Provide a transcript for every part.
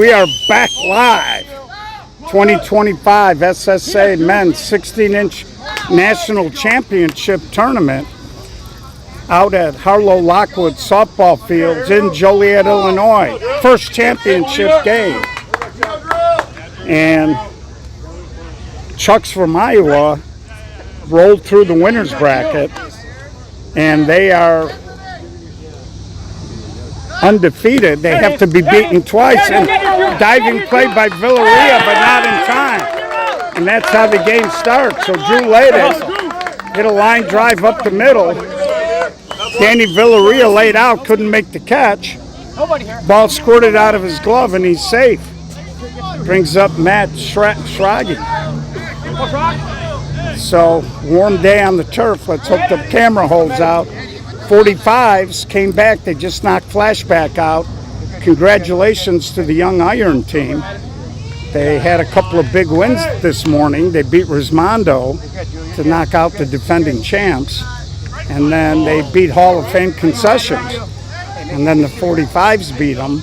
we are back live. 2025 SSA Men's 16-inch National Championship Tournament out at Harlow Lockwood Softball Fields in Joliet, Illinois. First championship game. And Chucks from Iowa rolled through the winner's bracket, and they are undefeated. They have to be beaten twice. And diving play by Villarreal, but not in time. And that's how the game starts. So Drew Ladies hit a line drive up the middle. Danny Villarreal laid out, couldn't make the catch. Ball squirted out of his glove, and he's safe. Brings up Matt Schragi. So, warm day on the turf. Let's hope the camera holds out. 45s came back. They just knocked Flashback out. Congratulations to the Young Iron team. They had a couple of big wins this morning. They beat Rismondo to knock out the defending champs. And then they beat Hall of Fame Concessions. And then the 45s beat them.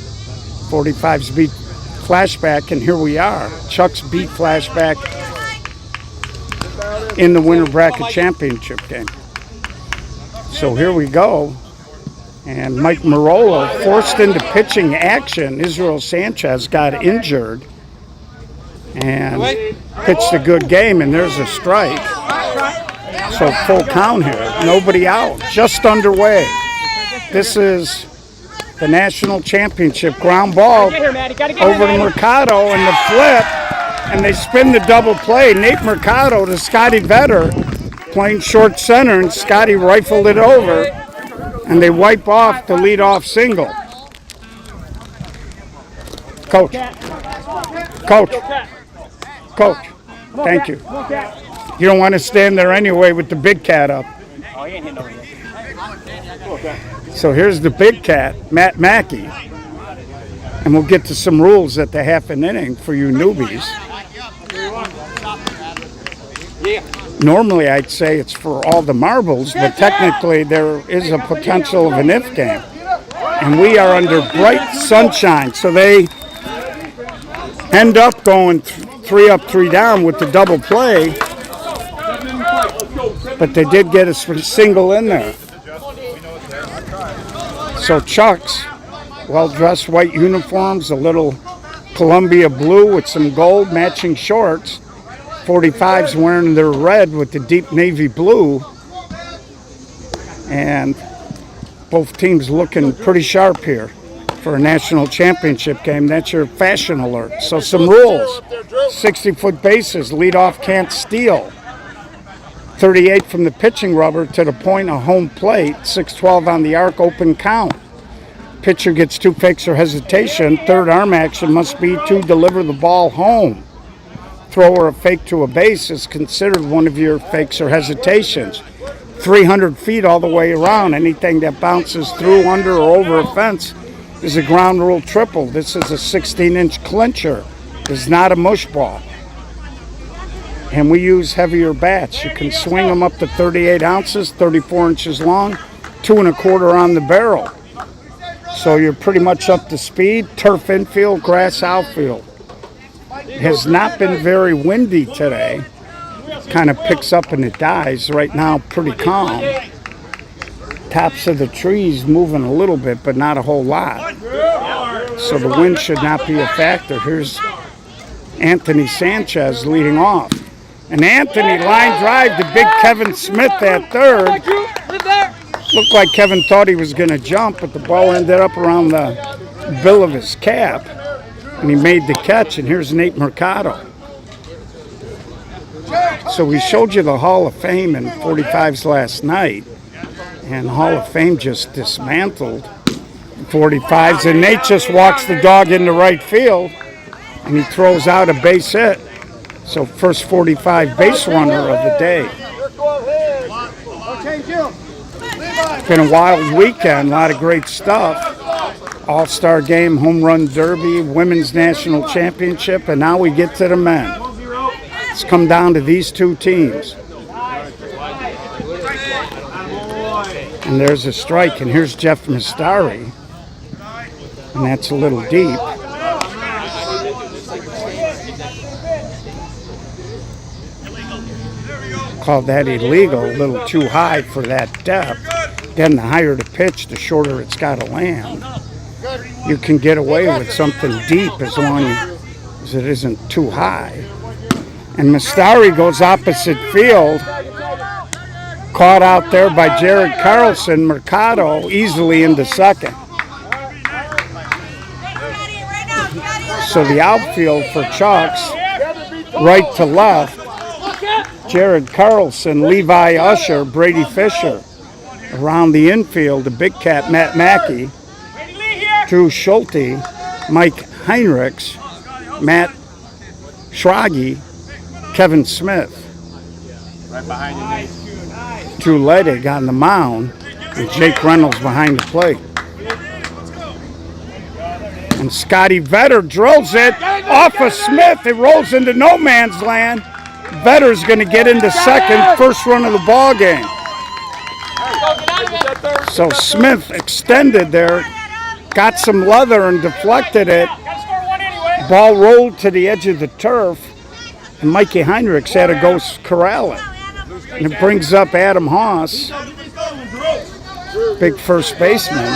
45s beat Flashback, and here we are. Chucks beat Flashback in the winter bracket championship game. So here we go. And Mike Marola forced into pitching action. Israel Sanchez got injured and pitched a good game, and there's a strike. So full count here. Nobody out. Just underway. This is the national championship. Ground ball over to Mercado, and the flip, and they spin the double play. Nate Mercado to Scotty Vetter, playing short center, and Scotty rifled it over, and they wipe off the leadoff single. Coach, thank you. You don't want to stand there anyway with the big cat up. So here's the big cat, Matt Mackey. And we'll get to some rules at the half an inning for you newbies. Normally I'd say it's for all the marbles, but technically there is a potential of an if game. And we are under bright sunshine, so they end up going 3 up, 3 down with the double play. But they did get a single in there. So Chucks, well-dressed white uniforms, a little Columbia blue with some gold matching shorts. 45s wearing their red with the deep navy blue. And both teams looking pretty sharp here for a national championship game. That's your fashion alert. So some rules. 60-foot bases, leadoff can't steal. 38 from the pitching rubber to the point of home plate. 6-12 on the arc, open count. Pitcher gets 2 fakes or hesitation. Third arm action must be to deliver the ball home. Throw or a fake to a base is considered one of your fakes or hesitations. 300 feet all the way around. Anything that bounces through, under, or over a fence is a ground rule triple. This is a 16-inch clincher. It's not a mush ball. And we use heavier bats. You can swing them up to 38 ounces, 34 inches long, 2 1/4 on the barrel. So you're pretty much up to speed. Turf infield, grass outfield. It has not been very windy today. Kind of picks up and it dies. Right now, pretty calm. Tops of the trees moving a little bit, but not a whole lot. So the wind should not be a factor. Here's Anthony Sanchez leading off. And Anthony line drive to big Kevin Smith at third. Looked like Kevin thought he was going to jump, but the ball ended up around the bill of his cap. And he made the catch, and here's Nate Mercado. So we showed you the Hall of Fame in 45s last night, and Hall of Fame just dismantled 45s, and Nate just walks the dog into right field, and he throws out a base hit. So first 45 base runner of the day. It's been a wild weekend, a lot of great stuff. All-Star Game, Home Run Derby, Women's National Championship, and now we get to the men. It's come down to these two teams. And there's a strike, and here's Jeff Mastari. And that's a little deep. Called that illegal, a little too high for that depth. Then the higher the pitch, the shorter it's got to land. You can get away with something deep as long as it isn't too high. And Mastari goes opposite field, caught out there by Jared Carlson. Mercado easily into second. So the outfield for Chucks, right to left, Jared Carlson, Levi Usher, Brady Fisher. Around the infield, the big cat, Matt Mackey, Drew Schulte, Mike Heinrichs, Matt Schragi, Kevin Smith. Right behind you, Drew Ledig on the mound, and Jake Reynolds behind the plate. And Scotty Vetter drills it off of Smith. It rolls into no man's land. Vetter's going to get into second, first run of the ball game. So Smith extended there, got some leather and deflected it. Ball rolled to the edge of the turf, and Mikey Heinrichs had to go corral it. And it brings up Adam Haas, big first baseman.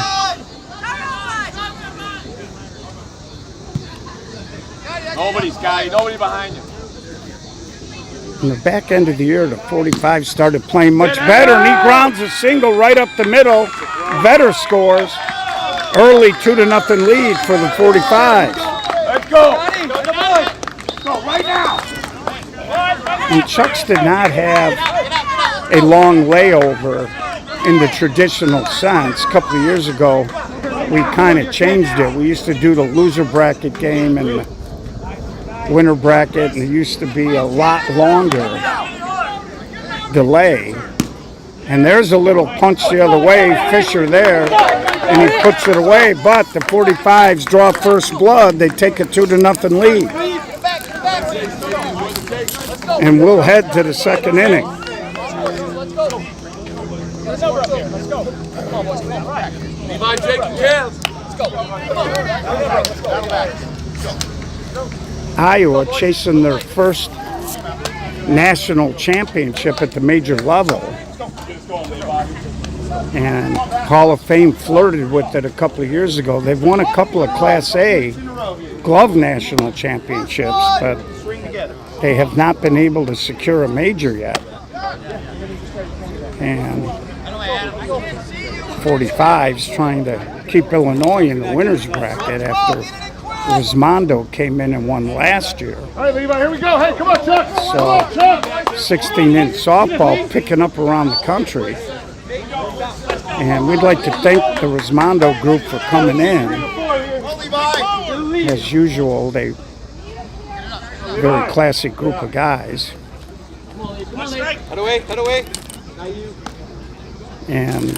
Nobody, Scotty. Nobody behind you. In the back end of the year, the 45 started playing much better, and he grounds a single right up the middle. Vetter scores. Early 2-0 lead for the 45s. Let's go. Let's go right now. And Chucks did not have a long layover in the traditional sense. A couple of years ago, we kind of changed it. We used to do the loser bracket game and the winner bracket, and it used to be a lot longer delay. And there's a little punch the other way, Fisher there, and he puts it away. But the 45s draw first blood. They take a 2-0 lead. And we'll head to the second inning. Levi, Jake, you can. Let's go. Iowa chasing their first national championship at the major level. And Hall of Fame flirted with it a couple of years ago. They've won a couple of Class A glove national championships, but they have not been able to secure a major yet. And 45's trying to keep Illinois in the winner's bracket after Rismondo came in and won last year. All right, Levi, here we go. Hey, come on, Chuck. So 16-inch softball picking up around the country. And we'd like to thank the Rismondo group for coming in. As usual, they very classy group of guys. Cut away, cut away. And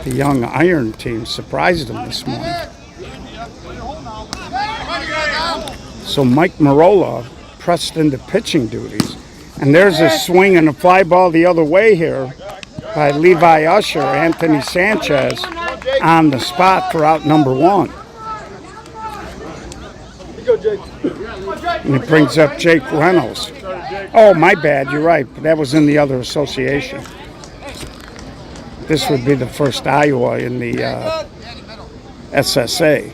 the young Iron team surprised them this morning. So Mike Marola pressed into pitching duties. And there's a swing and a fly ball the other way here by Levi Usher, Anthony Sanchez on the spot for out number one. And it brings up Jake Reynolds. Oh, my bad, you're right. But that was in the other association. This would be the first Iowa in the SSA.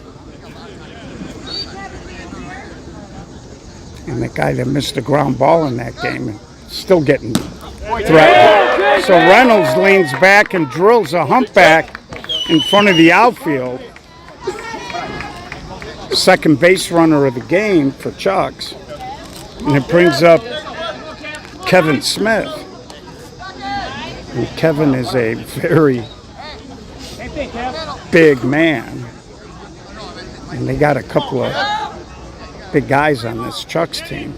And the guy that missed the ground ball in that game is still getting threatened. So Reynolds leans back and drills a humpback in front of the outfield. Second base runner of the game for Chucks. And it brings up Kevin Smith. And Kevin is a very big man. And they got a couple of big guys on this Chucks team.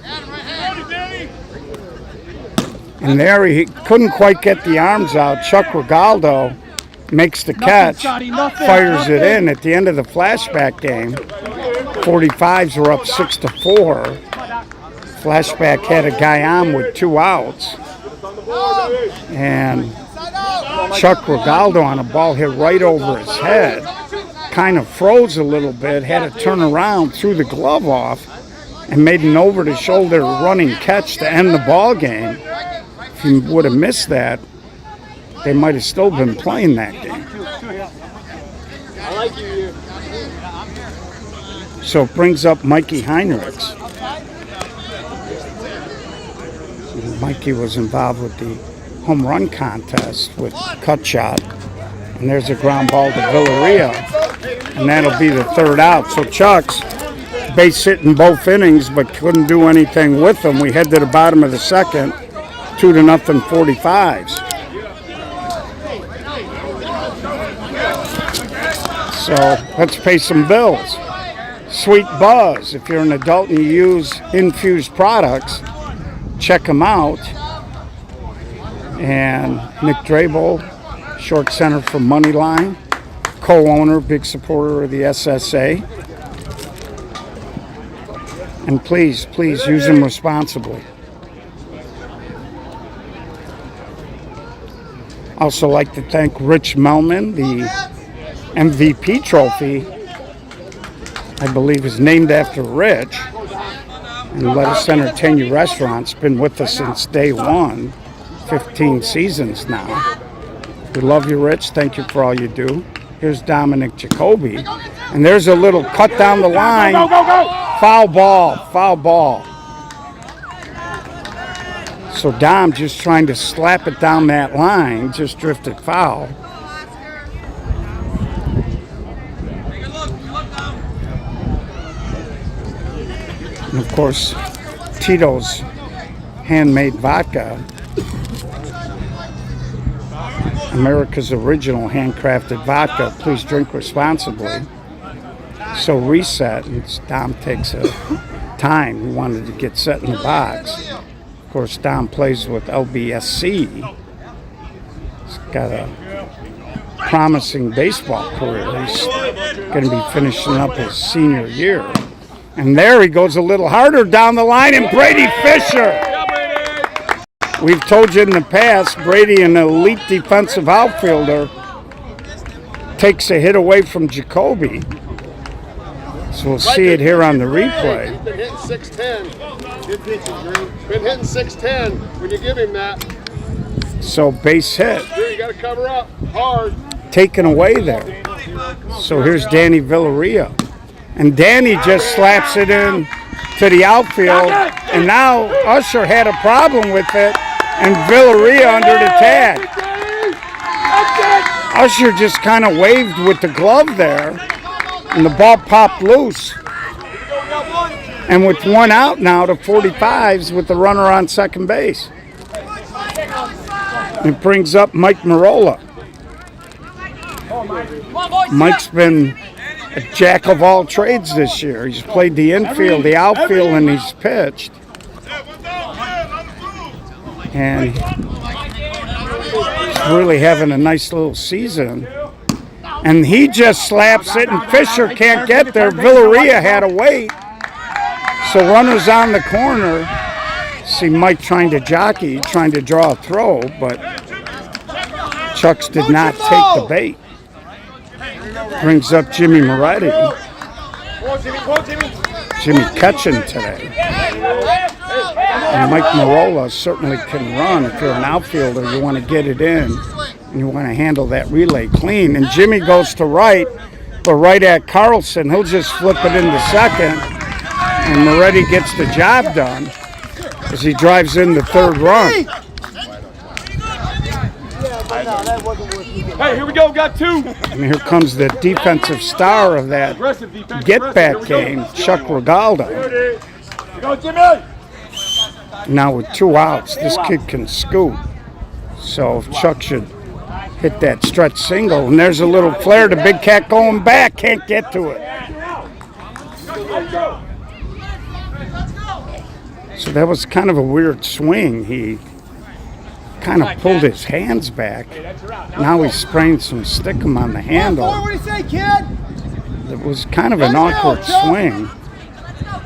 And there he couldn't quite get the arms out. Chuck Regaldo makes the catch, fires it in at the end of the flashback game. 45s were up 6-4. Flashback had a guy on with 2 outs. And Chuck Regaldo on a ball hit right over his head. Kind of froze a little bit, had to turn around, threw the glove off, and made an over-the-shoulder running catch to end the ball game. If he would have missed that, they might have still been playing that game. So it brings up Mikey Heinrichs. Mikey was involved with the home run contest with cut shot. And there's a ground ball to Villarreal. And that'll be the third out. So Chuck's base hit in both innings, but couldn't do anything with them. We head to the bottom of the second, 2-0 45s. So let's pay some bills. Sweet Buzz, if you're an adult and you use infused products, check them out. And Nick Drabel, short center for Moneyline, co-owner, big supporter of the SSA. And please use them responsibly. Also like to thank Rich Melman. The MVP trophy, I believe, is named after Rich. And Let Us Entertain You Restaurant's been with us since day one, 15 seasons now. We love you, Rich. Thank you for all you do. Here's Dominic Jacoby. And there's a little cut down the line. Foul ball. So Dom, just trying to slap it down that line, just drifted foul. And of course, Tito's handmade vodka, America's original handcrafted vodka. Please drink responsibly. So reset, and Dom takes a time. He wanted to get set in the box. Of course, Dom plays with LBSC. He's got a promising baseball career. He's going to be finishing up his senior year. And there he goes a little harder down the line, and Brady Fisher. We've told you in the past, Brady, an elite defensive outfielder, takes a hit away from Jacoby. So we'll see it here on the replay. He's been hitting 6'10". Good pitching, Green. Been hitting 6'10" when you give him that. So base hit. You got to cover up hard. Taken away there. So here's Danny Villarreal. And Danny just slaps it in to the outfield. And now Usher had a problem with it. And Villarreal under the tag. Usher just kind of waved with the glove there. And the ball popped loose. And with one out now to 45s with the runner on second base. It brings up Mike Marola. Mike's been a jack of all trades this year. He's played the infield, the outfield, and he's pitched. And he's really having a nice little season. And he just slaps it, and Fisher can't get there. Villarreal had to wait. So runners on the corner. See Mike trying to jockey, trying to draw a throw, but Chucks did not take the bait. Brings up Jimmy Moretti. Jimmy catching today. And Mike Marola certainly can run. If you're an outfielder, you want to get it in, and you want to handle that relay clean. And Jimmy goes to right, but right at Carlson. He'll just flip it into second, and Moretti gets the job done as he drives in the third run. Hey, here we go, got two. And here comes the defensive star of that get-back game, Chuck Regaldo. Go, Jimmy. Now with 2 outs, this kid can scoop. So if Chuck should hit that stretch single, and there's a little flare, the big cat going back, can't get to it. So that was kind of a weird swing. He kind of pulled his hands back. Now he's spraying some stickum on the handle. What do you say, kid? It was kind of an awkward swing.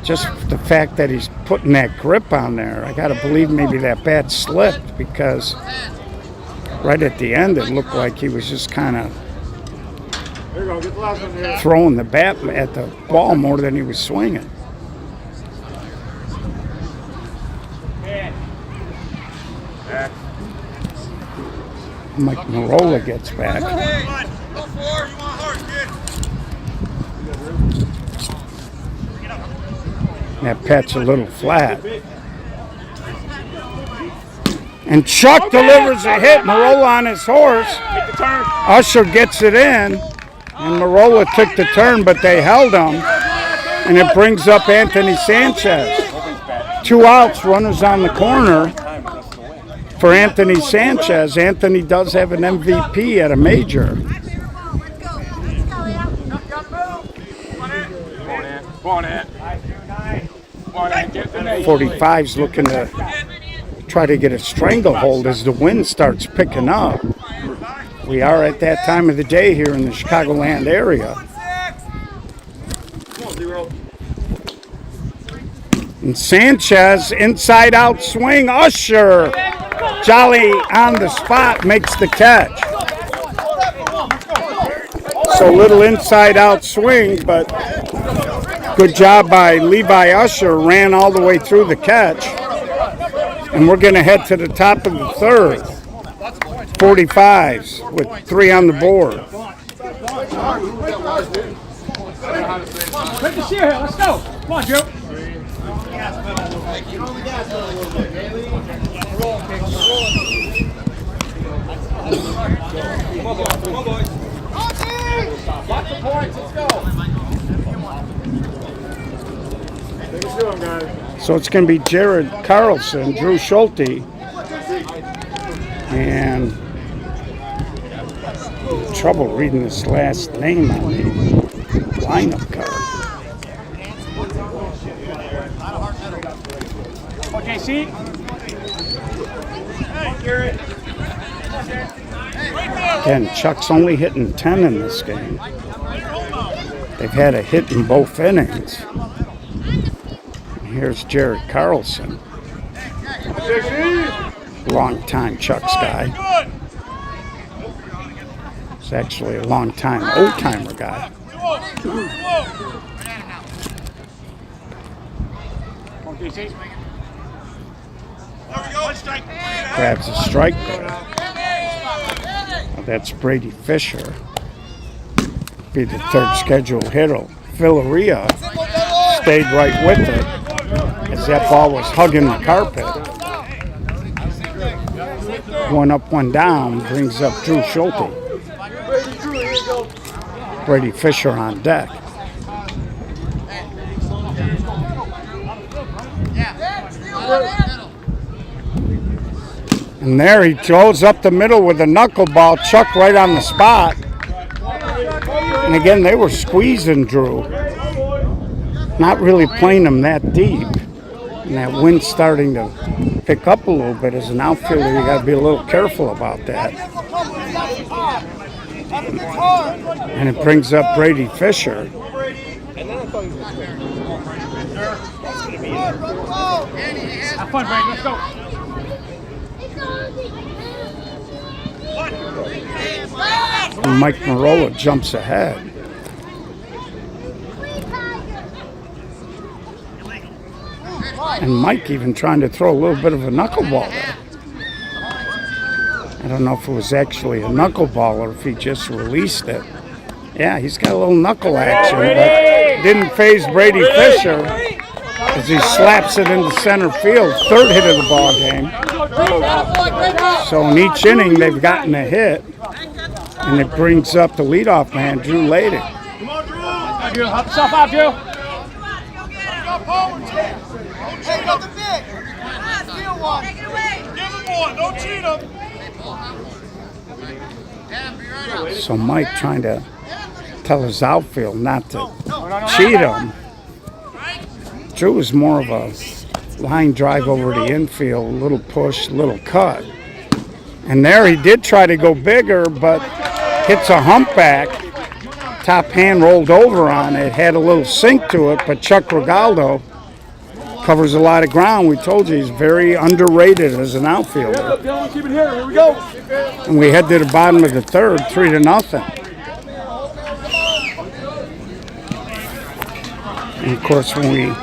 Just the fact that he's putting that grip on there. I got to believe maybe that bat slipped, because right at the end it looked like he was just kind of throwing the bat at the ball more than he was swinging. Mike Marola gets back. That patch a little flat. And Chuck delivers a hit. Marola on his horse. Usher gets it in. And Marola took the turn, but they held him. And it brings up Anthony Sanchez. 2 outs, runners on the corner for Anthony Sanchez. Anthony does have an MVP at a major. 45's looking to try to get a stranglehold as the wind starts picking up. We are at that time of the day here in the Chicagoland area. And Sanchez, inside out swing, Usher, Jolly on the spot, makes the catch. So little inside out swing, but good job by Levi Usher, ran all the way through the catch. And we're going to head to the top of the third. 45s with 3 on the board. Take the shear here. Let's go. Come on, Joe. Come on, boys. Lots of points. Let's go. So it's going to be Jared Carlson, Drew Schulte, and trouble reading this last name on the lineup card. Okay, see? Hey, Garrett. Again, Chuck's only hitting 10 in this game. They've had a hit in both innings. Here's Jared Carlson. Long-time Chuck's guy. He's actually a long-time old-timer guy. Grabs a strike there. Well, that's Brady Fisher. Be the third scheduled hitter. Villaria stayed right with it as that ball was hugging the carpet. 1 up, 1 down brings up Drew Schulte. Brady Fisher on deck. And there he goes up the middle with a knuckleball. Chuck right on the spot. And again, they were squeezing Drew. Not really playing him that deep. And that wind's starting to pick up a little bit. As an outfielder, you got to be a little careful about that. And it brings up Brady Fisher. Have fun, Brady. Let's go. And Mike Marola jumps ahead. And Mike even trying to throw a little bit of a knuckleball there. I don't know if it was actually a knuckleball or if he just released it. Yeah, he's got a little knuckle action, but didn't phase Brady Fisher as he slaps it into center field. Third hit of the ball game. So in each inning, they've gotten a hit. And it brings up the leadoff man, Drew Layden. Come on, Drew. Help yourself out, Drew. Hey, got the big. Steal one. Take it away. Give him one. Don't cheat him. So Mike trying to tell his outfield not to cheat him. Drew was more of a line drive over the infield, little push, little cut. And there he did try to go bigger, but hits a humpback. Top hand rolled over on it, had a little sink to it, but Chuck Regaldo covers a lot of ground. We told you he's very underrated as an outfielder. Keep it here. Here we go. And we head to the bottom of the third, 3-0. And of course, when we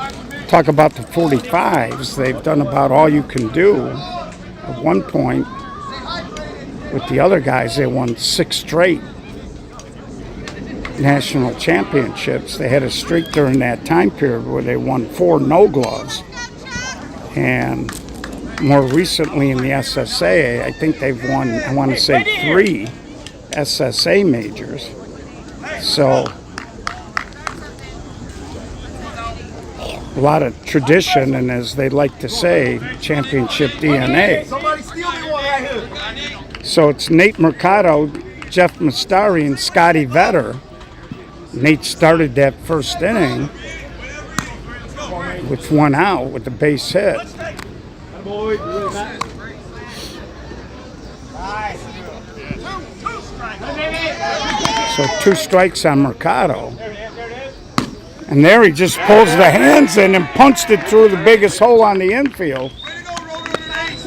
talk about the 45s, they've done about all you can do. At one point, with the other guys. They won 6 straight national championships. They had a streak during that time period where they won 4 no gloves. And more recently in the SSA, I think they've won, I want to say, 3 SSA majors. So a lot of tradition, and as they like to say, championship DNA. Somebody steal me one right here. So it's Nate Mercado, Jeff Mastari, and Scotty Vetter. Nate started that first inning with 1 out with a base hit. So 2 strikes on Mercado. And there he just pulls the hands in and punched it through the biggest hole on the infield.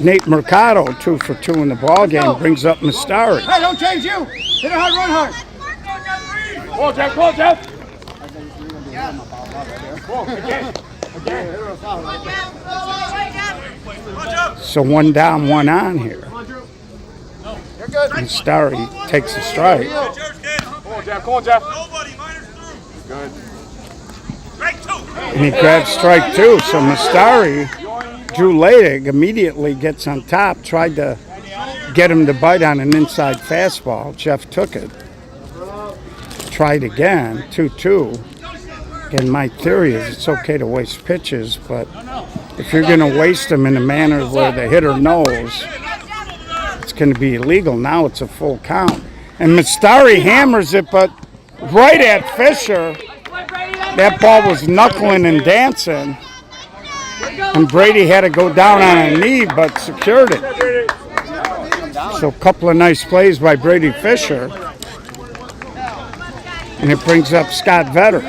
Nate Mercado, 2 for 2 in the ball game, brings up Mastari. Hey, don't change you. Hit it hard, run hard. Come on, Jeff. Come on, Jeff. So 1 down, 1 on here. You're good. Mastari takes a strike. Come on, Jeff. Come on, Jeff. Good. And he grabs strike 2. So Mastari, Drew Ladig immediately gets on top, tried to get him to bite on an inside fastball. Jeff took it. Tried again, 2-2. Again, my theory is it's okay to waste pitches, but if you're going to waste them in a manner where the hitter knows it's going to be illegal, now it's a full count. And Mastari hammers it, but right at Fisher. That ball was knuckling and dancing, and Brady had to go down on a knee, but secured it. So a couple of nice plays by Brady Fisher, and it brings up Scott Vetter.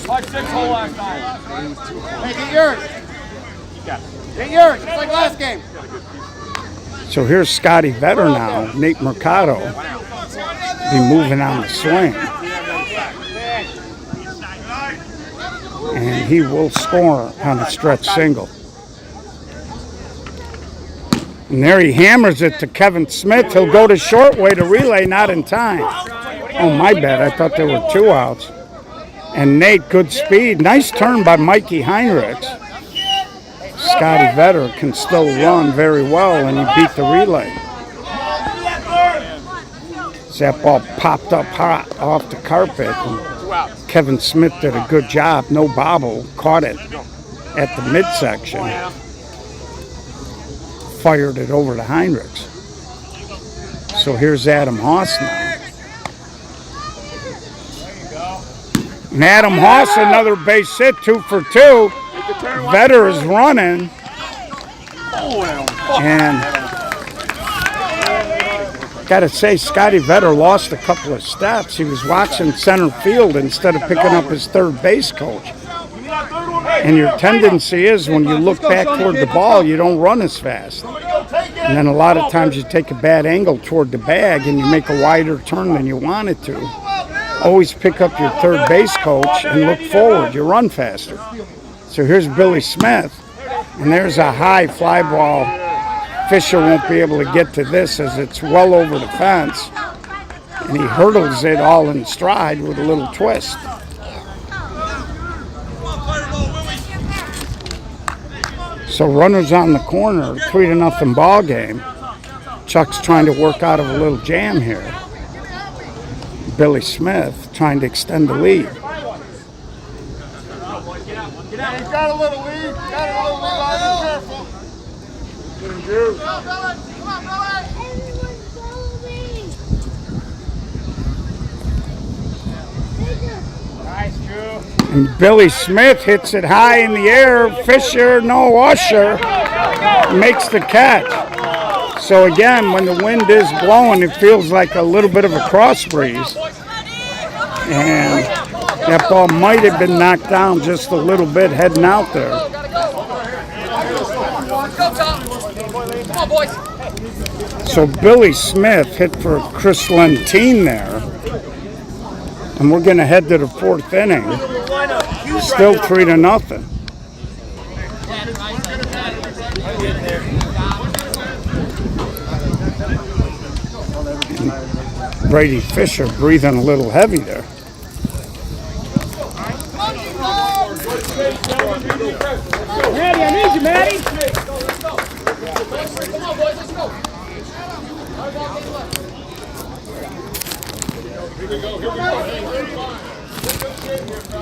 5-6 hole last time. Hey, get yours. Get yours, just like last game. So here's Scotty Vetter now. Nate Mercado be moving on the swing. And he will score on a stretch single. And there he hammers it to Kevin Smith. He'll go to short way to relay, not in time. Oh, my bad. I thought there were 2 outs. And Nate, good speed. Nice turn by Mikey Heinrichs. Scotty Vetter can still run very well, and he beat the relay. That ball popped up hot off the carpet. And Kevin Smith did a good job. No bobble. Caught it at the midsection. Fired it over to Heinrichs. So here's Adam Haas now. And Adam Haas, another base hit, 2 for 2. Vetter is running. And got to say, Scotty Vetter lost a couple of steps. He was watching center field instead of picking up his third base coach. And your tendency is when you look back toward the ball, you don't run as fast. And then a lot of times you take a bad angle toward the bag and you make a wider turn than you wanted to. Always pick up your third base coach and look forward. You run faster. So here's Billy Smith, and there's a high fly ball. Fisher won't be able to get to this as it's well over the fence, and he hurdles it all in stride with a little twist. So runners on the corner, 3-0 ball game. Chuck's trying to work out of a little jam here. Billy Smith trying to extend the lead. He's got a little lead. Careful. And Billy Smith hits it high in the air. Fisher, no Usher, makes the catch. So again, when the wind is blowing, it feels like a little bit of a cross breeze. And that ball might have been knocked down just a little bit heading out there. Come on, boys. So Billy Smith hit for Chris Lentine there. And we're going to head to the 4th inning. Still 3-0. Brady Fisher breathing a little heavy there. Maddie, I need you, Maddie.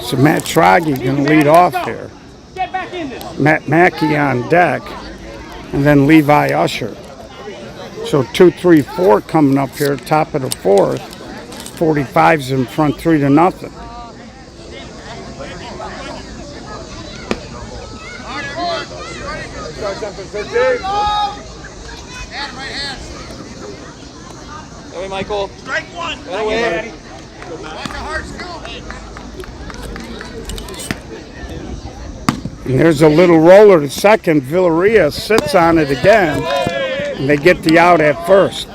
So Matt Troggy going to lead off here. Get back in this. Matt Mackey on deck, and then Levi Usher. So 2, 3, 4 coming up here, top of the fourth. 45's in front, 3-0. Away, Michael. Strike one. Away. That's a hard scoop. And there's a little roller to second. Villaria sits on it again, and they get the out at first.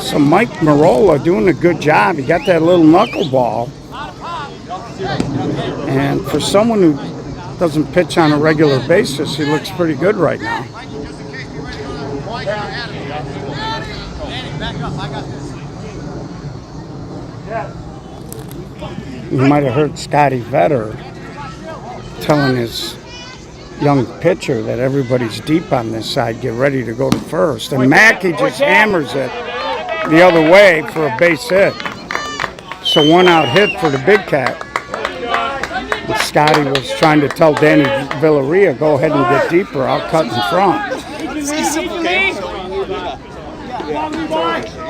So Mike Marola doing a good job. He got that little knuckleball. And for someone who doesn't pitch on a regular basis, he looks pretty good right now. You might have heard Scotty Vetter telling his young pitcher that everybody's deep on this side, get ready to go to first. And Mackey just hammers it the other way for a base hit. So 1 out hit for the big cat. And Scotty was trying to tell Danny Villaria, go ahead and get deeper, I'll cut in front.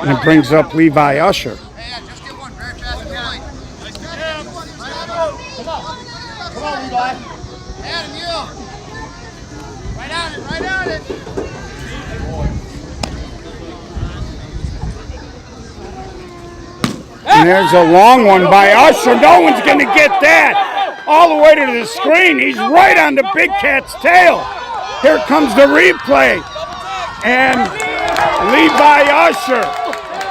And it brings up Levi Usher. Come on, Levi. Adam, you. Right on it, right on it. And there's a long one by Usher. No one's going to get that. All the way to the screen. He's right on the big cat's tail. Here comes the replay. And Levi Usher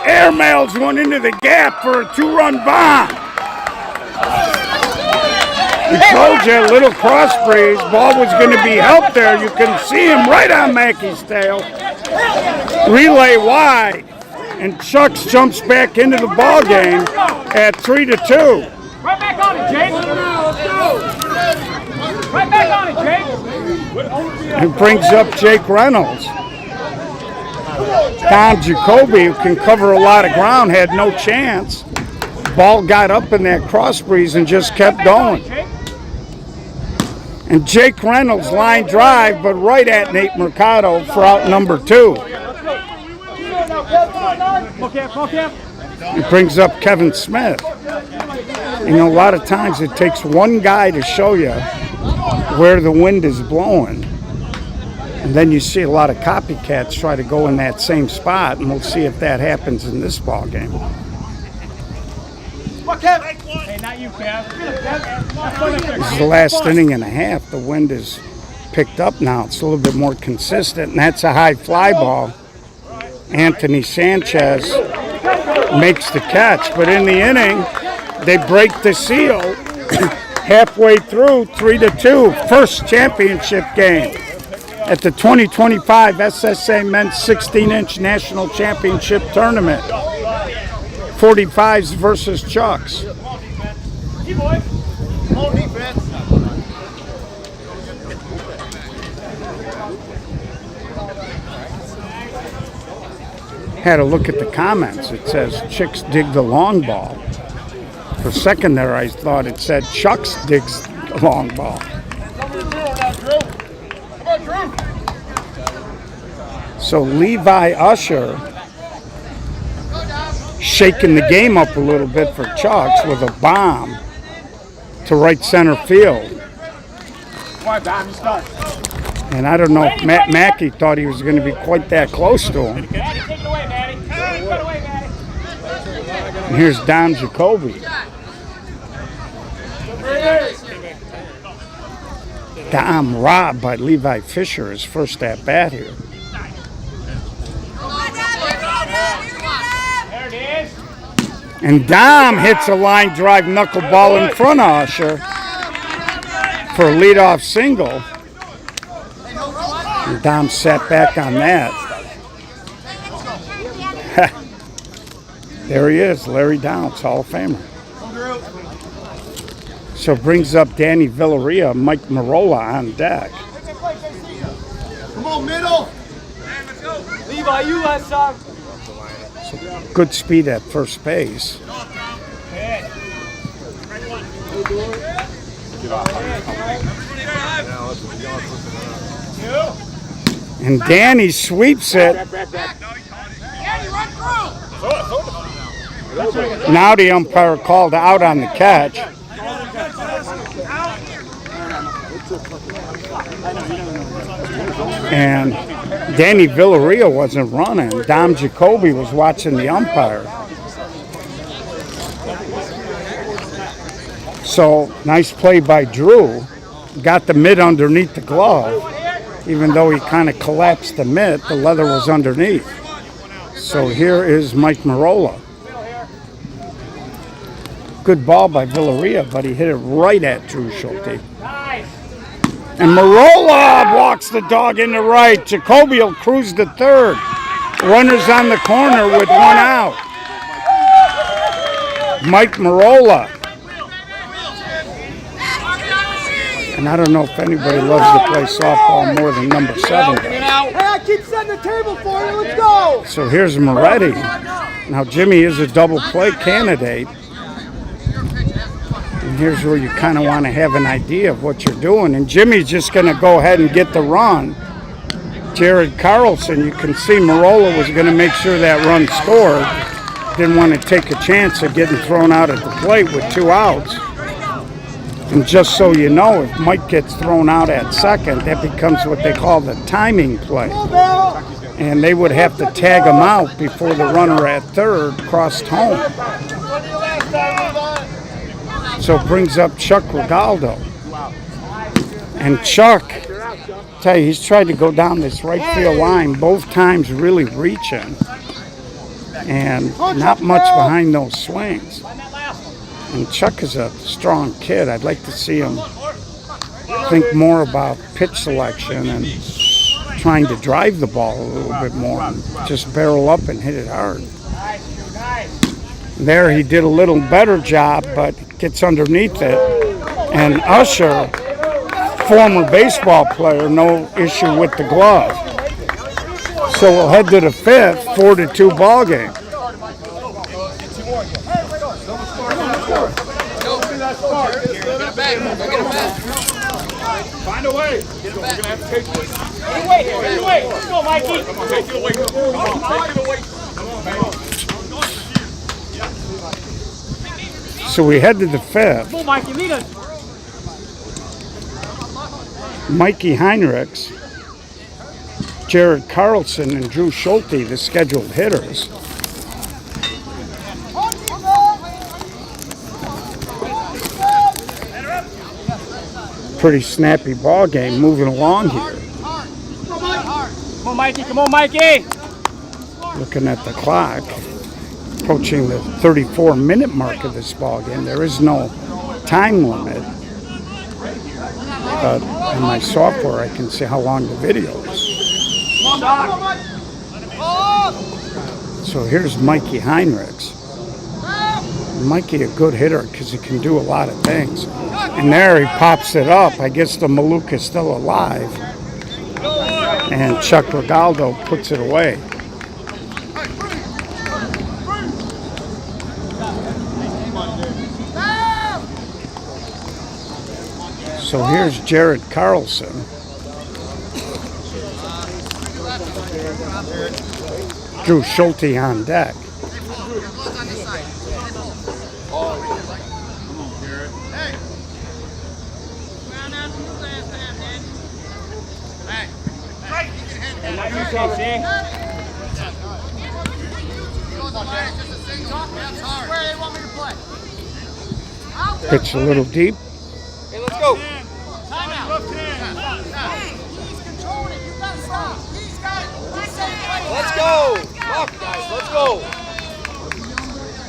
airmails one into the gap for a 2-run bomb. We told you a little cross breeze. Ball was going to be helped there. You can see him right on Mackey's tail. Relay wide. And Chucks jumps back into the ball game at 3-2. Right back on it, Jake. Right back on it, Jake. And brings up Jake Reynolds. Tom Jacoby, who can cover a lot of ground, had no chance. Ball got up in that cross breeze and just kept going. And Jake Reynolds line drive, but right at Nate Mercado for out number 2. He brings up Kevin Smith. You know, a lot of times it takes one guy to show you where the wind is blowing. And then you see a lot of copycats try to go in that same spot, and we'll see if that happens in this ball game. Hey, not you, Kev. This is the last inning and a half. The wind is picked up now. It's a little bit more consistent, and that's a high fly ball. Anthony Sanchez makes the catch, but in the inning, they break the seal halfway through, 3-2, first championship game at the 2025 SSA Men's 16-inch National Championship Tournament. 45s versus Chucks. Had a look at the comments. It says Chicks dig the long ball. For a second there, I thought it said Chucks digs the long ball. So Levi Usher shaking the game up a little bit for Chucks with a bomb to right center field. And I don't know if Matt Mackey thought he was going to be quite that close to him. And here's Don Jacoby. Dom robbed by Levi Fisher, his first at bat here. And Dom hits a line drive knuckleball in front of Usher for a leadoff single. And Dom sat back on that. There he is, Larry Downs, Hall of Famer. So brings up Danny Villarreal, Mike Marola on deck. Come on, middle. Levi, you last time. So good speed at first base. And Danny sweeps it. Now the umpire called out on the catch. And Danny Villarreal wasn't running. Dom Jacoby was watching the umpire. So nice play by Drew. Got the mitt underneath the glove. Even though he kind of collapsed the mitt, the leather was underneath. So here is Mike Marola. Good ball by Villarreal, but he hit it right at Drew Schulte. And Marola walks the dog in the right. Jacoby will cruise to third. Runners on the corner with one out. Mike Marola. And I don't know if anybody loves to play softball more than number 7 does. Hey, I keep setting the table for you. Let's go. So here's Moretti. Now Jimmy is a double play candidate. And here's where you kind of want to have an idea of what you're doing. And Jimmy's just going to go ahead and get the run. Jared Carlson, you can see Marola was going to make sure that run scored. Didn't want to take a chance of getting thrown out at the plate with 2 outs. And just so you know, if Mike gets thrown out at second, that becomes what they call the timing play. And they would have to tag him out before the runner at third crossed home. So it brings up Chuck Regaldo. And Chuck, tell you, he's tried to go down this right field line, both times really reaching. And not much behind those swings. And Chuck is a strong kid. I'd like to see him think more about pitch selection and trying to drive the ball a little bit more. And just barrel up and hit it hard. There he did a little better job, but gets underneath it. And Usher, former baseball player, no issue with the glove. So we'll head to the 5th, 4-2 ball game. Find a way. We're going to have to take it. Get away here. Get away. Let's go, Mikey. Come on, take it away. Come on, take it away. Come on, man. So we head to the 5th. Come on, Mikey. Lead us. Mikey Heinrichs, Jared Carlson, and Drew Schulte, the scheduled hitters. Pretty snappy ball game moving along here. Come on, Mikey. Come on, Mikey. Looking at the clock, approaching the 34-minute mark of this ball game. There is no time limit, but in my software I can see how long the video is. Come on, Doc. So here's Mikey Heinrichs. Mikey a good hitter because he can do a lot of things. And there he pops it up. I guess the Maluka is still alive. And Chuck Regaldo puts it away. So here's Jared Carlson. Drew Schulte on deck. Pitch a little deep. Hey, let's go. Let's go. Come on, guys. Let's go.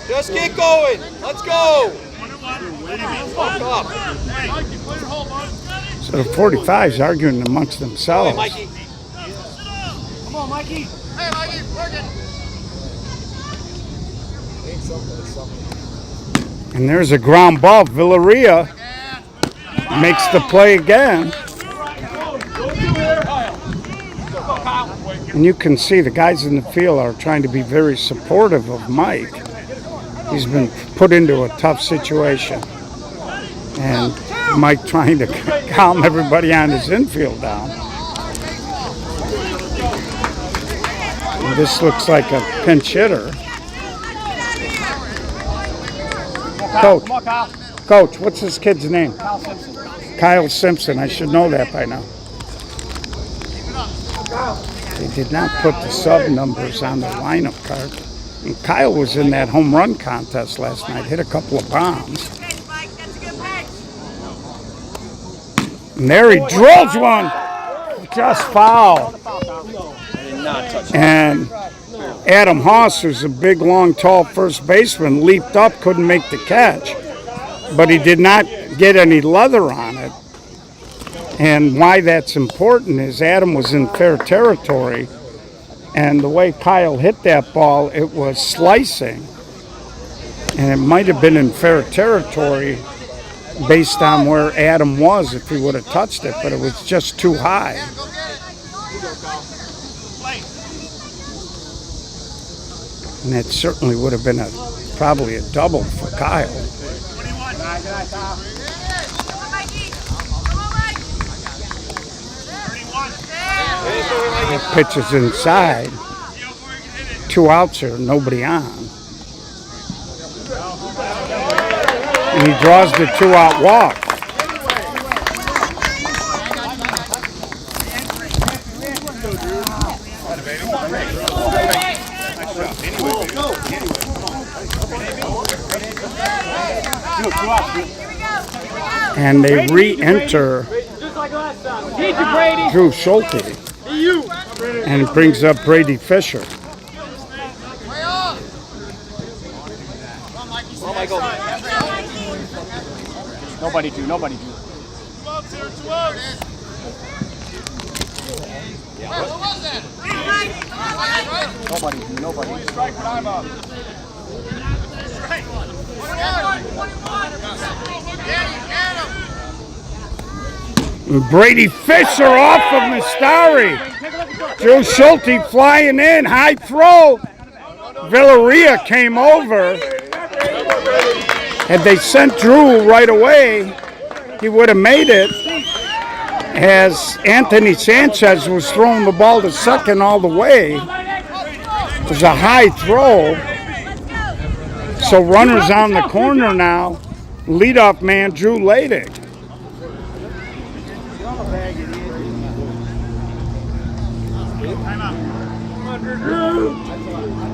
Just keep going. Let's go. Fuck up. So the 45's arguing amongst Hey, themselves. Mikey. on, Mikey. Hey, Mikey, work it. And there's a ground ball. Villaria makes the play again. And you can see the guys in the field are trying to be very supportive of Mike. He's been put into a tough situation. And Mike trying to calm everybody on his infield down. And this looks like a pinch hitter. Coach, Coach, what's this kid's name? Kyle Simpson. Kyle Simpson. I should know that by now. They did not put the sub numbers on the lineup card. And Kyle was in that home run contest last night, hit a couple of bombs. And there he drills one. Just foul. And Adam Haas, who's a big, long, tall first baseman, leaped up, couldn't make the catch. But he did not get any leather on it. And why that's important is Adam was in fair territory. And the way Kyle hit that ball, it was slicing. And it might have been in fair territory based on where Adam was if he would have touched it, but it was just too high. And it certainly would have been probably a double for Kyle. The pitch is inside. 2 outs here, nobody on. And he draws the 2-out walk. And they re-enter Drew Schulte. And it brings up Brady Fisher. Nobody do. Nobody And Brady Fisher off of Mastari. Drew Schulte flying in, high throw. Villaria came over. Had they sent Drew right away, he would have made it, as Anthony Sanchez was throwing the ball to second all the way. It was a high throw. So runners on the corner now. Leadoff man Drew Leidig.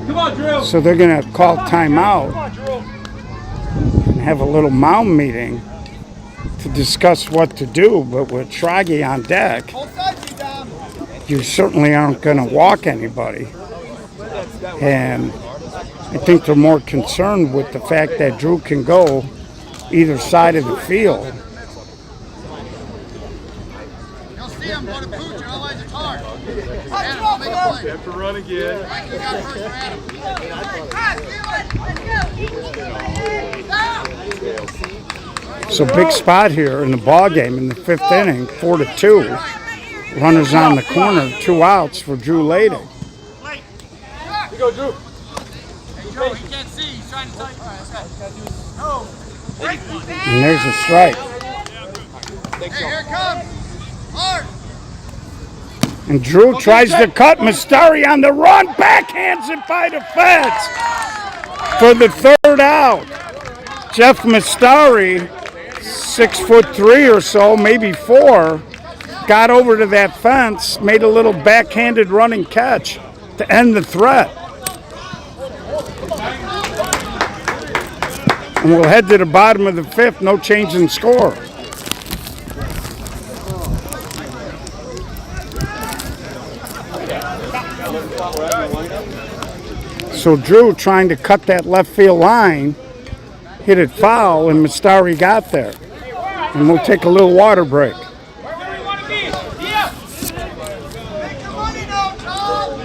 Come on, Drew. So they're going to call timeout and have a little mound meeting to discuss what to do. But with Tragi on deck, you certainly aren't going to walk anybody. And I think they're more concerned with the fact that Drew can go either side of the field. You'll see him go to Pooch, otherwise it's hard. Adam, I'll make a play. Have to run again. Mike, you got first for Adam. So big spot here in the ball game in the 5th inning, 4-2. Runners on the corner, 2 outs for Drew Leidig. Here you go, Drew. Hey, Joe, he can't see. He's trying to tell you. All right, let's go. And there's a strike. Hey, here it comes. Hard. And Drew tries to cut Mastari on the run, backhands it by the fence for the 3rd out. Jeff Mastari, 6'3" or so, maybe 4, got over to that fence, made a little backhanded running catch to end the threat. And we'll head to the bottom of the 5th, no change in score. So Drew trying to cut that left field line, hit it foul, and Mastari got there. And we'll take a little water break. Make the money now, Tom.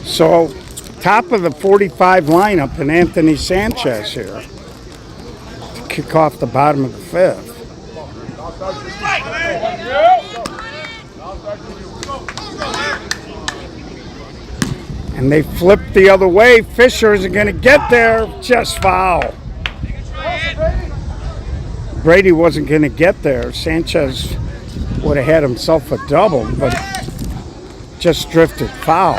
So, top of the 45 lineup and Anthony Sanchez here to kick off the bottom of the fifth. And they flip the other way. Fisher isn't going to get there. Just foul. Brady wasn't going to get there. Sanchez would have had himself a double, but just drifted foul.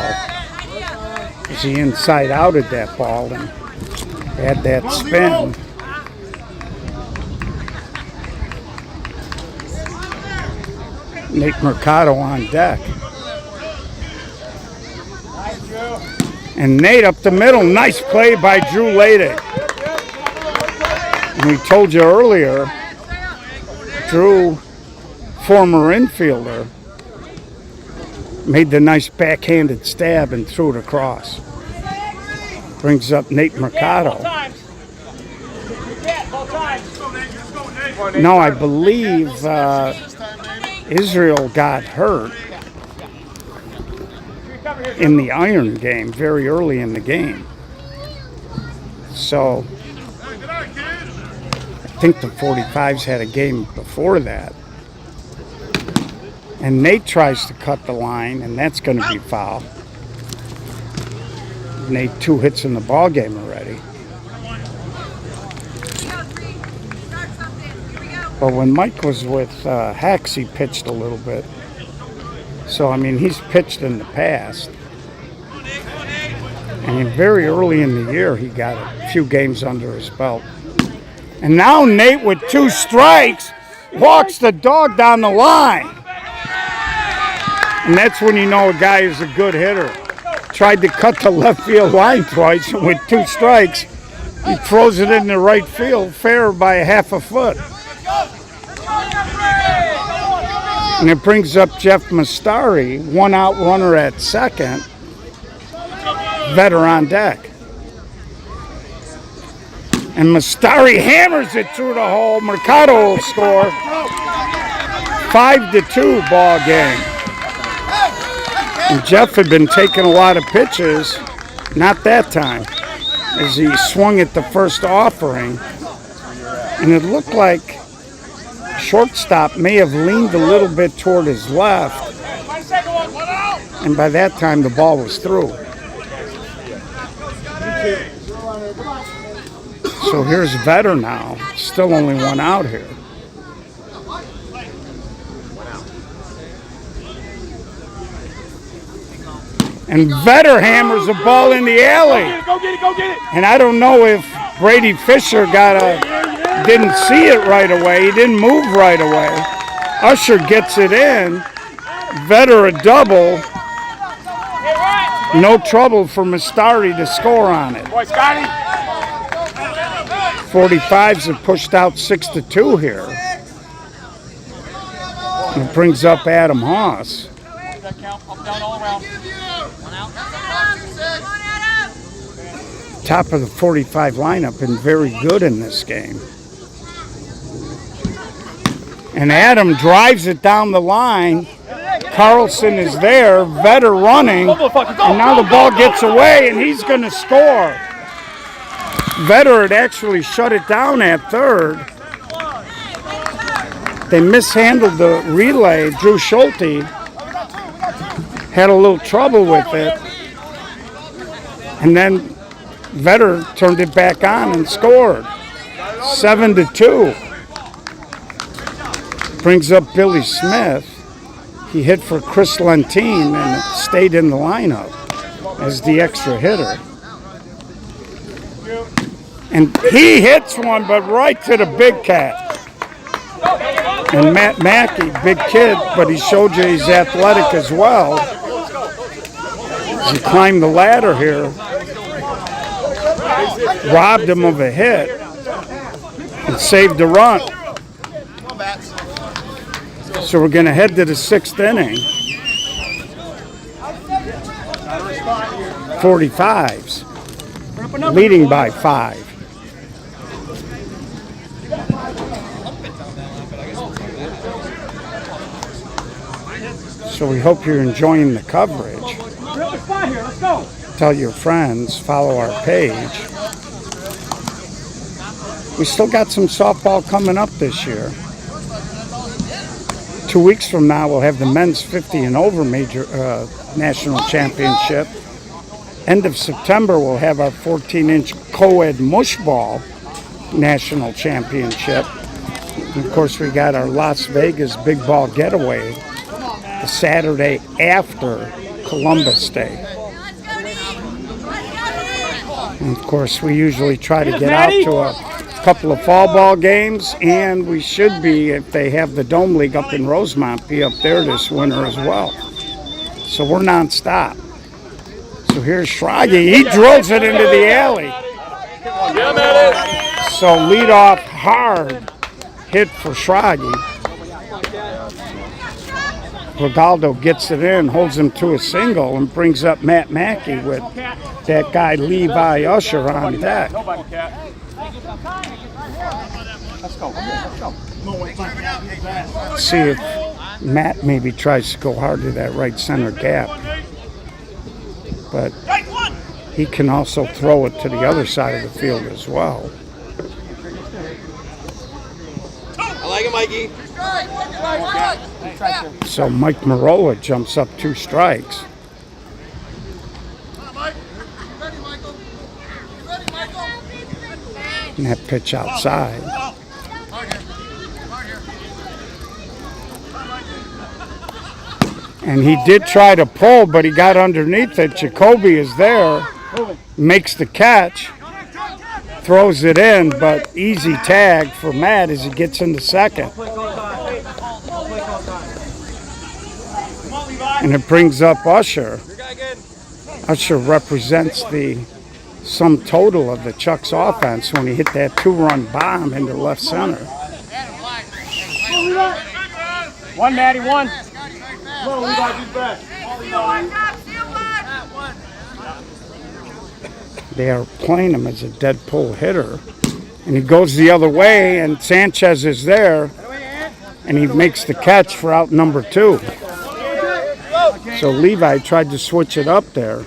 As he inside outed that ball and had that spin. Nate Mercado on deck. And Nate up the middle. Nice play by Drew Ladick. And we told you earlier, Drew, former infielder, made the nice backhanded stab and threw it across. Brings up Nate Mercado. No, I believe Israel got hurt in the Iron game very early in the game. So I think the 45s had a game before that. And Nate tries to cut the line, and that's going to be foul. Nate 2 hits in the ball game already. But when Mike was with Hex, he pitched a little bit. So, I mean, he's pitched in the past. And very early in the year, he got a few games under his belt. And now Nate, with 2 strikes, walks the dog down the line. And that's when you know a guy is a good hitter. Tried to cut the left field line twice, and with 2 strikes, he throws it in the right field, fair by a half a foot. And it brings up Jeff Mastari, 1 out runner at second. Vetter on deck. And Mastari hammers it through the hole. Mercado will score. 5-2 ball game. And Jeff had been taking a lot of pitches, not that time, as he swung at the first offering. And it looked like shortstop may have leaned a little bit toward his left. And by that time, the ball was through. So here's Vetter now. Still only 1 out here. And Vetter hammers the ball in the alley. Go get it, go get it. And I don't know if Brady Fisher didn't see it right away. He didn't move right away. Usher gets it in. Vetter a double. No trouble for Mastari to score on it. Boy, Scotty. 45s have pushed out 6-2 here. And it brings up Adam Haas. Top of the 45 lineup and very good in this game. And Adam drives it down the line. Carlson is there, Vetter running, and now the ball gets away and he's going to score. Vetter had actually shut it down at third. They mishandled the relay. Drew Schulte had a little trouble with it. And then Vetter turned it back on and scored. 7-2. Brings up Billy Smith. He hit for Chris Lentine and stayed in the lineup as the extra hitter. And he hits one, but right to the big cat. And Matt Mackey, big kid, but he showed you he's athletic as well. As he climbed the ladder here, robbed him of a hit and saved a run. So we're going to head to the 6th inning. 45s, leading by 5. So we hope you're enjoying the coverage. Tell your friends, follow our page. We still got some softball coming up this year. 2 weeks from now, we'll have the men's 50 and over major national championship. End of September, we'll have our 14-inch co-ed mush ball national championship. And of course, we got our Las Vegas big ball getaway the Saturday after Columbus Day. And of course, we usually try to get out to a couple of fall ball games, and we should be, if they have the Dome League up in Rosemont, be up there this winter as well. So we're nonstop. So here's Schrage. He drills it into the alley. So lead off hard hit for Schrage. Regaldo gets it in, holds him to a single, and brings up Matt Mackey with that guy Levi Usher on deck. See if Matt maybe tries to go hard to that right center gap. But he can also throw it to the other side of the field as well. I like it, Mikey. So Mike Marola jumps up 2 strikes. And that pitch outside. And he did try to pull, but he got underneath it. Jacoby is there, makes the catch, throws it in, but easy tag for Matt as he gets into second. And it brings up Usher. Usher represents the sum total of the Chucks offense when he hit that 2-run bomb into left center. 1, Maddie, 1. They are playing him as a dead pull hitter. And he goes the other way, and Sanchez is there, and he makes the catch for out number 2. So Levi tried to switch it up there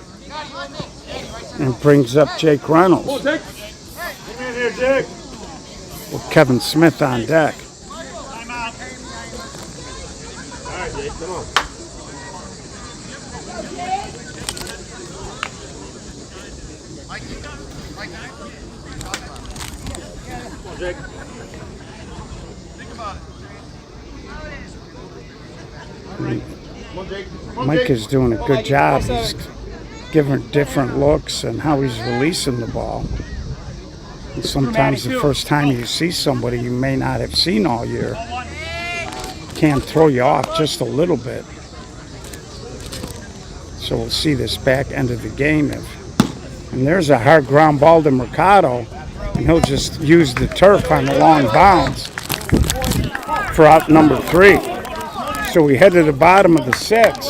and brings up Jake Reynolds with Kevin Smith on deck. Mike is doing a good job. He's giving different looks and how he's releasing the ball. And sometimes the first time you see somebody you may not have seen all year can throw you off just a little bit. So we'll see this back end of the game. And there's a hard ground ball to Mercado, and he'll just use the turf on the long bounce for out number 3. So we head to the bottom of the 6th,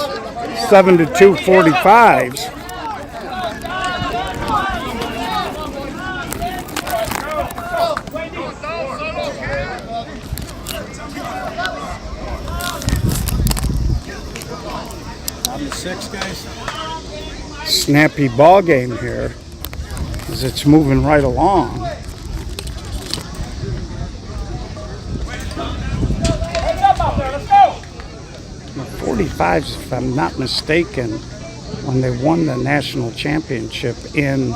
7-2 45s. On the 6, guys. Snappy ball game here as it's moving right along. 45s, if I'm not mistaken, when they won the national championship in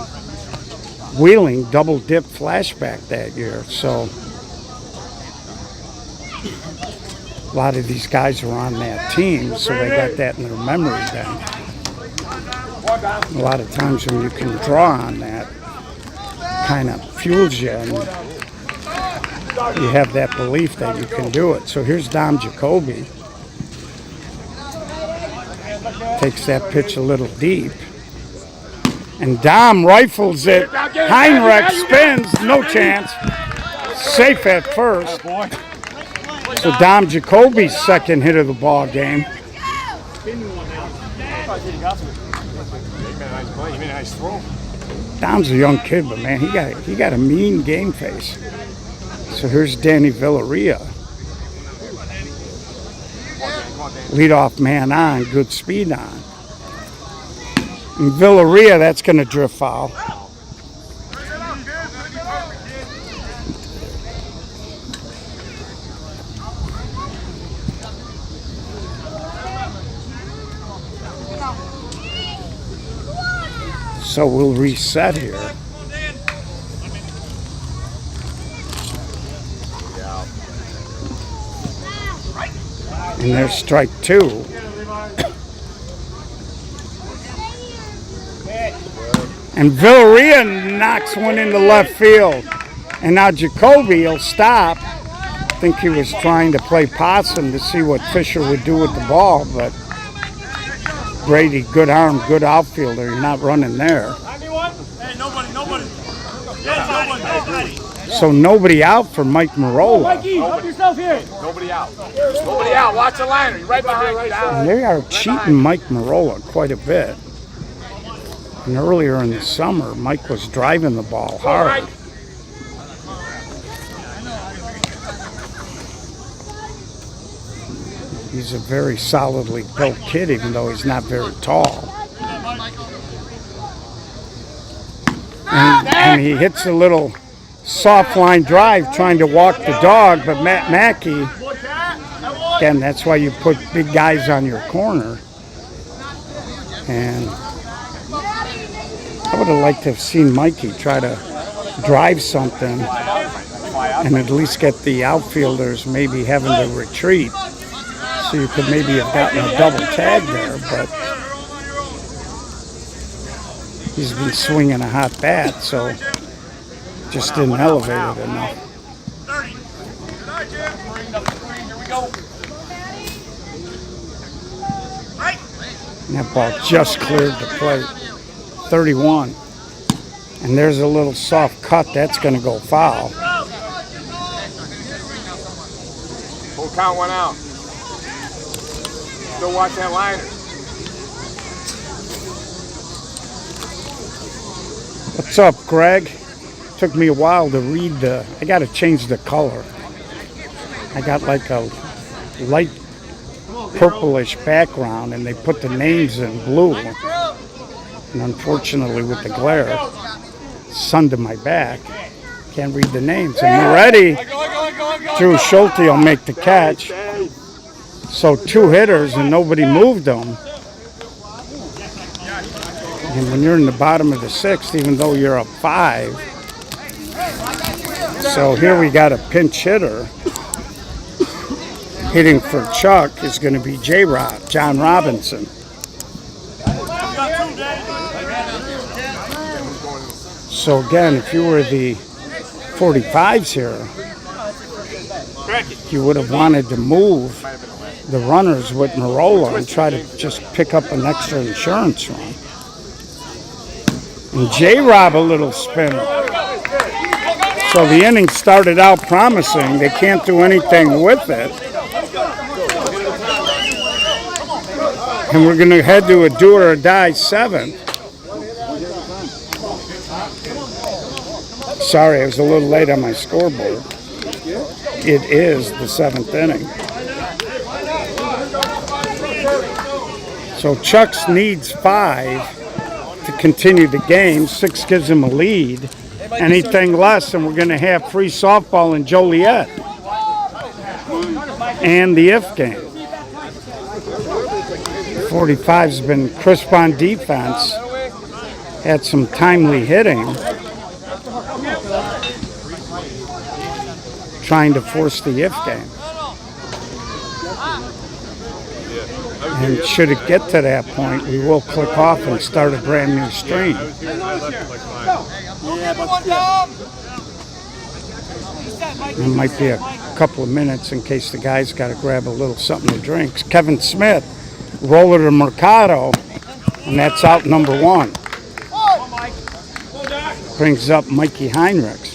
Wheeling, double dip flashback that year. So a lot of these guys were on that team, so they got that in their memory then. A lot of times when you can draw on that, kind of fuels you, and you have that belief that you can do it. So here's Dom Jacoby. Takes that pitch a little deep. And Dom rifles it. Heinrich spins, no chance. Safe at first. So Dom Jacoby's second hit of the ball game. Nice throw. Dom's a young kid, but man, he got a mean game face. So here's Danny Villarreal. Leadoff man on, good speed on. And Villarreal, that's going to drift foul. So we'll reset here. And there's strike two. And Villarreal knocks one into left field. And now Jacoby will stop. I think he was trying to play possum to see what Fisher would do with the ball, but Brady, good arm, good outfielder. You're not running there. Hey, nobody. So nobody out for Mike Marola. Mikey, help yourself here. Nobody out. Nobody out. Watch the liner. You're right behind you. And they are cheating Mike Marola quite a bit. And earlier in the summer, Mike was driving the ball hard. He's a very solidly built kid, even though he's not very tall. And he hits a little soft line drive trying to walk the dog, but Matt Mackey, again, that's why you put big guys on your corner. And I would have liked to have seen Mikey try to drive something and at least get the outfielders maybe having to retreat. So you could maybe have gotten a double tag there, but he's been swinging a hot bat, so just didn't elevate it enough. And that ball just cleared the plate. 31. And there's a little soft cut. That's going to go foul. Full count, one out. Still watch that liner. What's up, Greg? Took me a while to read I got to change the color. I got like a light purplish background and they put the names in blue. And unfortunately with the glare, sun to my back, can't read the names. And Moretti, Drew Schulte will make the catch. So two hitters and nobody moved them. And when you're in the bottom of the sixth, even though you're up 5. So here we got a pinch hitter. Hitting for Chuck is going to be J-Rob, John Robinson. So again, if you were the 45s here, you would have wanted to move the runners with Marola and try to just pick up an extra insurance run. And J-Rob a little spinner. So the inning started out promising. They can't do anything with it. And we're going to head to a do or die 7th. Sorry, I was a little late on my scoreboard. It is the 7th inning. So Chucks needs 5 to continue the game. 6 gives him a lead. Anything less, and we're going to have free softball in Joliet. And the if game. 45's been crisp on defense. Had some timely hitting. Trying to force the if game. And should it get to that point, we will click off and start a brand new stream. It might be a couple of minutes in case the guys got to grab a little something to drink. Kevin Smith, roller to Mercado, and that's out number 1. Brings up Mikey Heinrichs.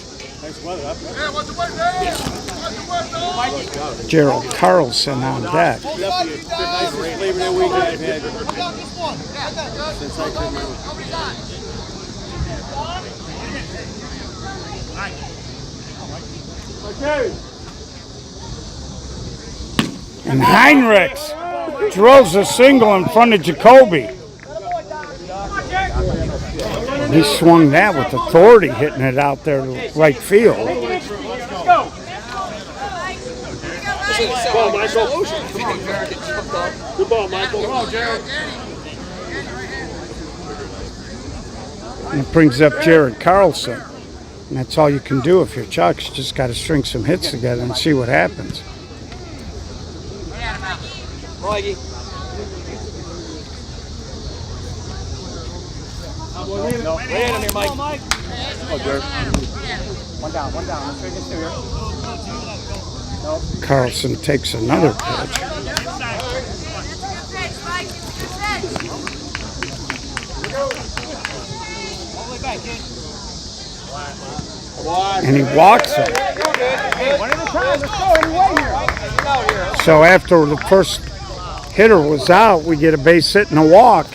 Gerald Carlson on deck. And Heinrichs drills a single in front of Jacoby. He swung that with authority, hitting it out there to right field. Good ball, Michael. Good ball, Michael. And it brings up Jared Carlson. And that's all you can do if you're Chucks. You just got to string some hits together and see what happens. Mikey. No, right at him here, Mike. One down. Let's try this here. Carlson takes another pitch. And he walks him. One at a time. Let's go. Anyway here. So after the first hitter was out, we get a base hit and a walk.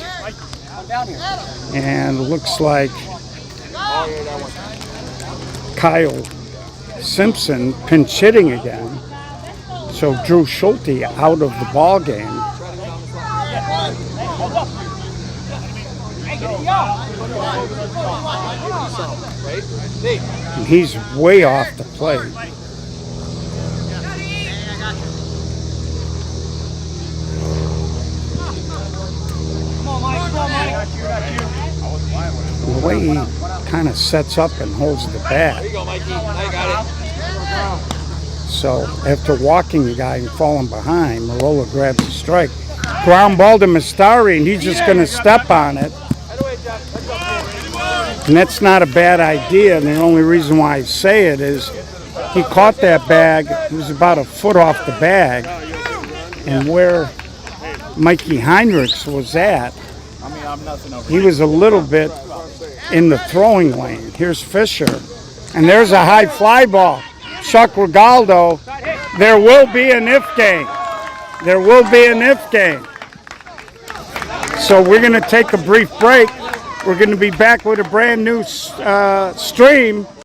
And it looks like Kyle Simpson pinch hitting again. So Drew Schulte out of the ball game. And he's way off the plate. The way he kind of sets up and holds the bat. There you go, Mikey. Now you got it. So after walking the guy and falling behind, Marola grabs a strike. Ground ball to Mastari, and he's just going to step on it. And that's not a bad idea. And the only reason why I say it is he caught that bag. It was about a foot off the bag. And where Mikey Heinrichs was at, he was a little bit in the throwing lane. Here's Fisher. And there's a high fly ball. Chuck Regaldo, there will be an if game. There will be an if game. So we're going to take a brief break. We're going to be back with a brand new stream.